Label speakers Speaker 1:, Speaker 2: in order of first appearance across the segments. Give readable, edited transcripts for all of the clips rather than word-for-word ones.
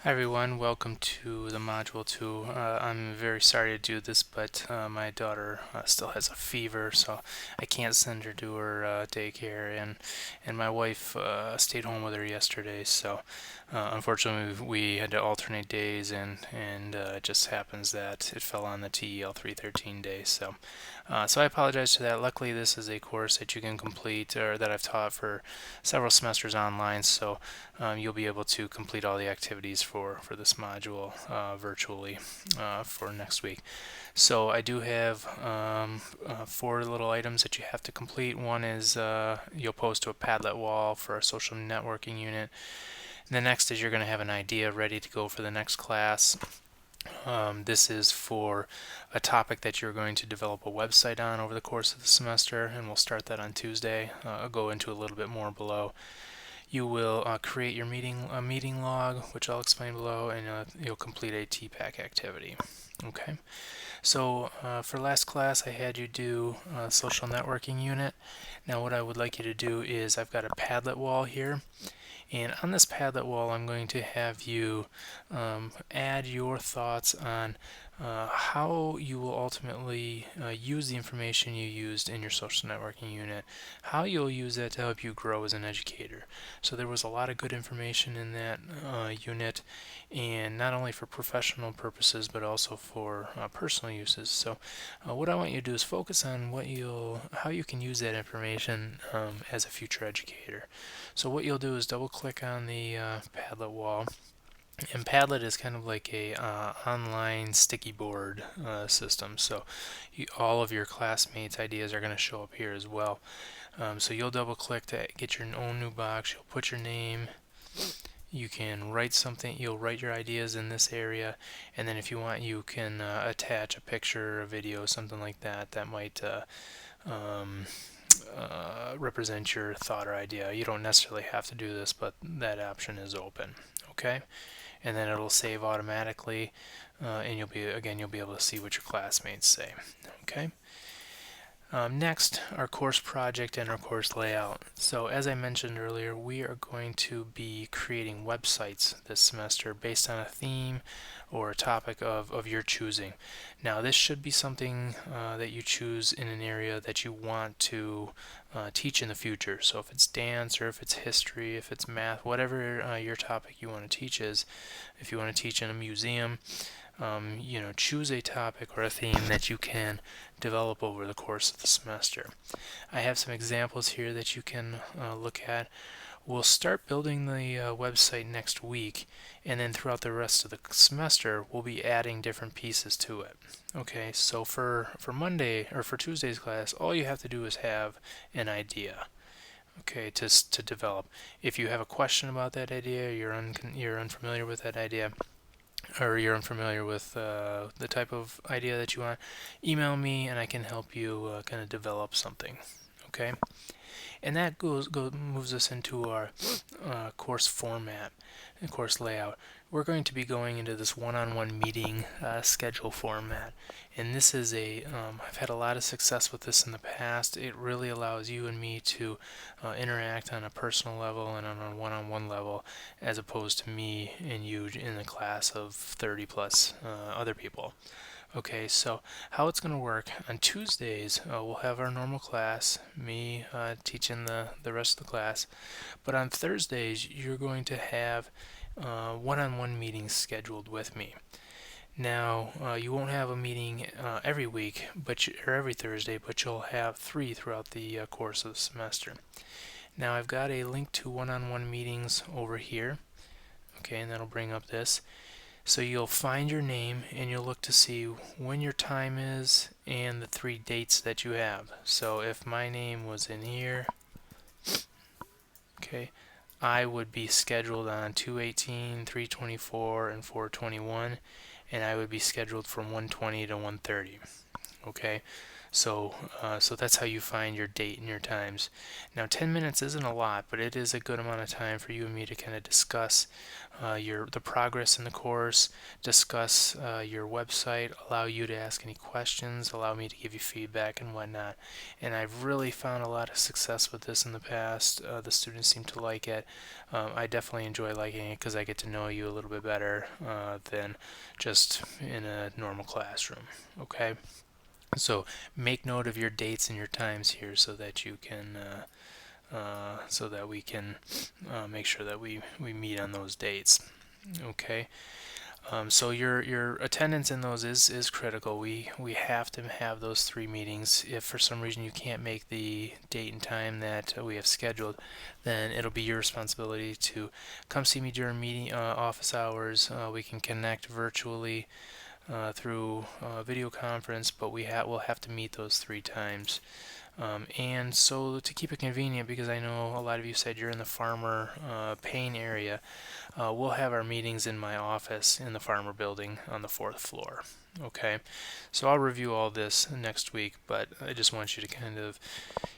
Speaker 1: Hi everyone, welcome to the Module 2. I'm very sorry to do this, but my daughter still has a fever, so I can't send her to her daycare, and my wife stayed home with her yesterday, so unfortunately we had to alternate days, and it just happens that it fell on the TEL313 day, so I apologize for that. Luckily this is a course that you can complete, or that I've taught for several semesters online, so you'll be able to complete all the activities for this module virtually for next week. So I do have 4 little items that you have to complete. One is you'll post to a Padlet wall for a social networking unit. And the next is you're going to have an idea ready to go for the next class. This is for a topic that you're going to develop a website on over the course of the semester, and we'll start that on Tuesday. I'll go into a little bit more below. You will create your meeting log, which I'll explain below, and you'll complete a TPAC activity. Okay. So for last class, I had you do a social networking unit. Now what I would like you to do is I've got a Padlet wall here. And on this Padlet wall, I'm going to have you add your thoughts on how you will ultimately use the information you used in your social networking unit, how you'll use that to help you grow as an educator. So there was a lot of good information in that unit, and not only for professional purposes, but also for personal uses. So what I want you to do is focus on how you can use that information as a future educator. So what you'll do is double click on the Padlet wall, and Padlet is kind of like a online sticky board system. So all of your classmates' ideas are going to show up here as well. So you'll double click to get your own new box. You'll put your name. You can write something. You'll write your ideas in this area, and then if you want, you can attach a picture, a video, something like that. That might um, represent your thought or idea. You don't necessarily have to do this, but that option is open. Okay, and then it'll save automatically, and you'll be able to see what your classmates say. Okay. Next, our course project and our course layout. So as I mentioned earlier, we are going to be creating websites this semester based on a theme or a topic of your choosing. Now this should be something that you choose in an area that you want to teach in the future. So if it's dance, or if it's history, if it's math, whatever your topic you want to teach is. If you want to teach in a museum, choose a topic or a theme that you can develop over the course of the semester. I have some examples here that you can look at. We'll start building the website next week, and then throughout the rest of the semester we'll be adding different pieces to it. Okay, so for Monday or for Tuesday's class, all you have to do is have an idea, okay, to develop. If you have a question about that idea, you're unfamiliar with that idea, or you're unfamiliar with the type of idea that you want, email me and I can help you kind of develop something. Okay, and that moves us into our course format and course layout. We're going to be going into this one-on-one meeting schedule format, and this is I've had a lot of success with this in the past. It really allows you and me to interact on a personal level and on a one-on-one level, as opposed to me and you in a class of 30 plus other people. Okay, so how it's going to work, on Tuesdays we'll have our normal class, me teaching the rest of the class, but on Thursdays you're going to have one-on-one meetings scheduled with me. Now you won't have a meeting every week, or every Thursday, but you'll have 3 throughout the course of the semester. Now I've got a link to one-on-one meetings over here, okay, and that'll bring up this. So you'll find your name and you'll look to see when your time is and the 3 dates that you have. So if my name was in here, okay, I would be scheduled on 218, 324, and 421, and I would be scheduled from 120 to 130. Okay, So so that's how you find your date and your times. Now 10 minutes isn't a lot, but it is a good amount of time for you and me to kind of discuss the progress in the course, discuss your website, allow you to ask any questions, allow me to give you feedback and whatnot. And I've really found a lot of success with this in the past. The students seem to like it. I definitely enjoy liking it because I get to know you a little bit better than just in a normal classroom. Okay, so make note of your dates and your times here so that you can so that we can make sure that we meet on those dates. Okay. So your attendance in those is critical. We have to have those 3 meetings. If for some reason you can't make the date and time that we have scheduled, then it'll be your responsibility to come see me during meeting office hours. We can connect virtually through video conference, but we'll have to meet those 3 times. And so to keep it convenient, because I know a lot of you said you're in the Farmer Payne area, we'll have our meetings in my office in the Farmer building on the 4th floor. Okay, so I'll review all this next week, but I just want you to kind of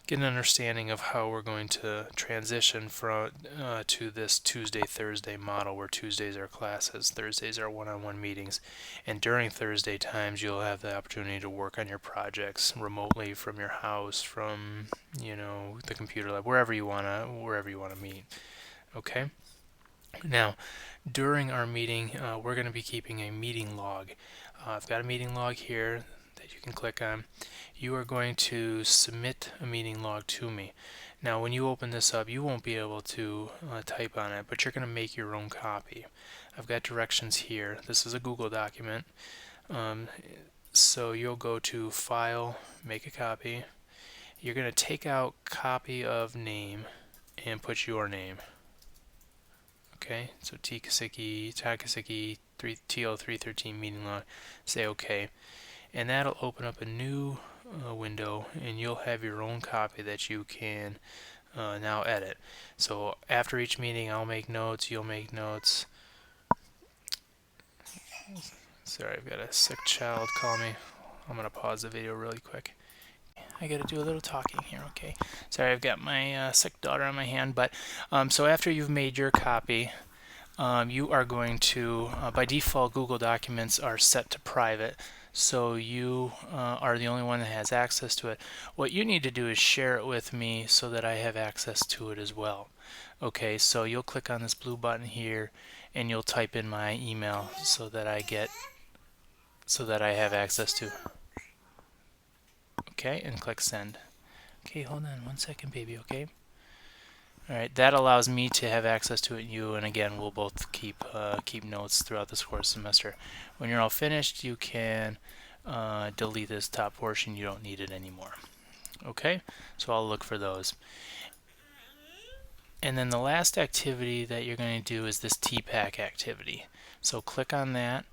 Speaker 1: get an understanding of how we're going to transition from to this Tuesday-Thursday model, where Tuesdays are classes, Thursdays are one-on-one meetings, and during Thursday times you'll have the opportunity to work on your projects remotely from your house, from the computer lab, wherever you wanna meet. Okay. Now, during our meeting, we're going to be keeping a meeting log. I've got a meeting log here that you can click on. You are going to submit a meeting log to me. Now, when you open this up, you won't be able to type on it, but you're going to make your own copy. I've got directions here. This is a Google document. So you'll go to File, Make a Copy. You're going to take out Copy of Name and put your name. Okay, so Takasaki TEL313 meeting log. Say OK, and that'll open up a new window, and you'll have your own copy that you can now edit. So after each meeting, I'll make notes, you'll make notes. Sorry, I've got a sick child call me. I'm gonna pause the video really quick. I gotta do a little talking here, okay? Sorry, I've got my sick daughter on my hand, but so after you've made your copy, you are going to, by default, Google Documents are set to private, so you are the only one that has access to it. What you need to do is share it with me so that I have access to it as well. Okay, so you'll click on this blue button here, and you'll type in my email so that I have access to. Okay, and click send. Okay, hold on 1 second, baby, okay? Alright, that allows me to have access to it, and you, and again, we'll both keep notes throughout this course semester. When you're all finished, you can delete this top portion. You don't need it anymore. Okay, so I'll look for those. And then the last activity that you're going to do is this TPAC activity. So click on that,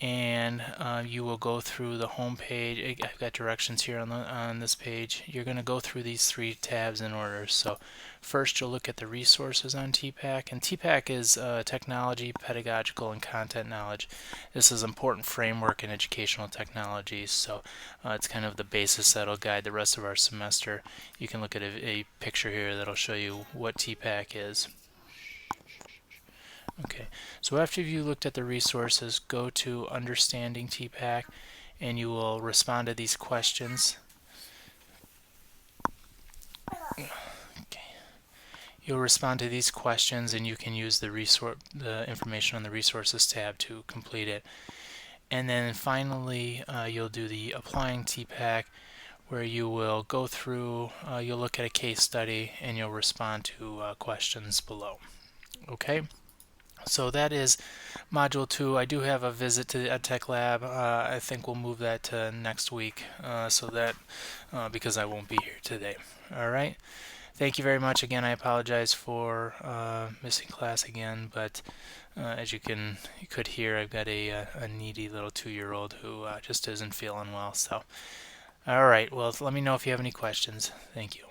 Speaker 1: and you will go through the home page. I've got directions here on this page. You're going to go through these 3 tabs in order. So first you'll look at the resources on TPAC, and TPAC is technology, pedagogical, and content knowledge. This is an important framework in educational technologies, so it's kind of the basis that'll guide the rest of our semester. You can look at a picture here that'll show you what TPAC is. Okay, so after you've looked at the resources, go to Understanding TPAC, and you will respond to these questions. Okay. You'll respond to these questions, and you can use the information on the Resources tab to complete it. And then finally, you'll do the Applying TPAC, where you will go through, you'll look at a case study, and you'll respond to questions below. Okay? So that is Module 2. I do have a visit to the EdTech Lab. I think we'll move that to next week, because I won't be here today. All right. Thank you very much. Again, I apologize for missing class again, but as you could hear, I've got a needy little 2-year-old who just isn't feeling well. So, all right. Well, let me know if you have any questions. Thank you.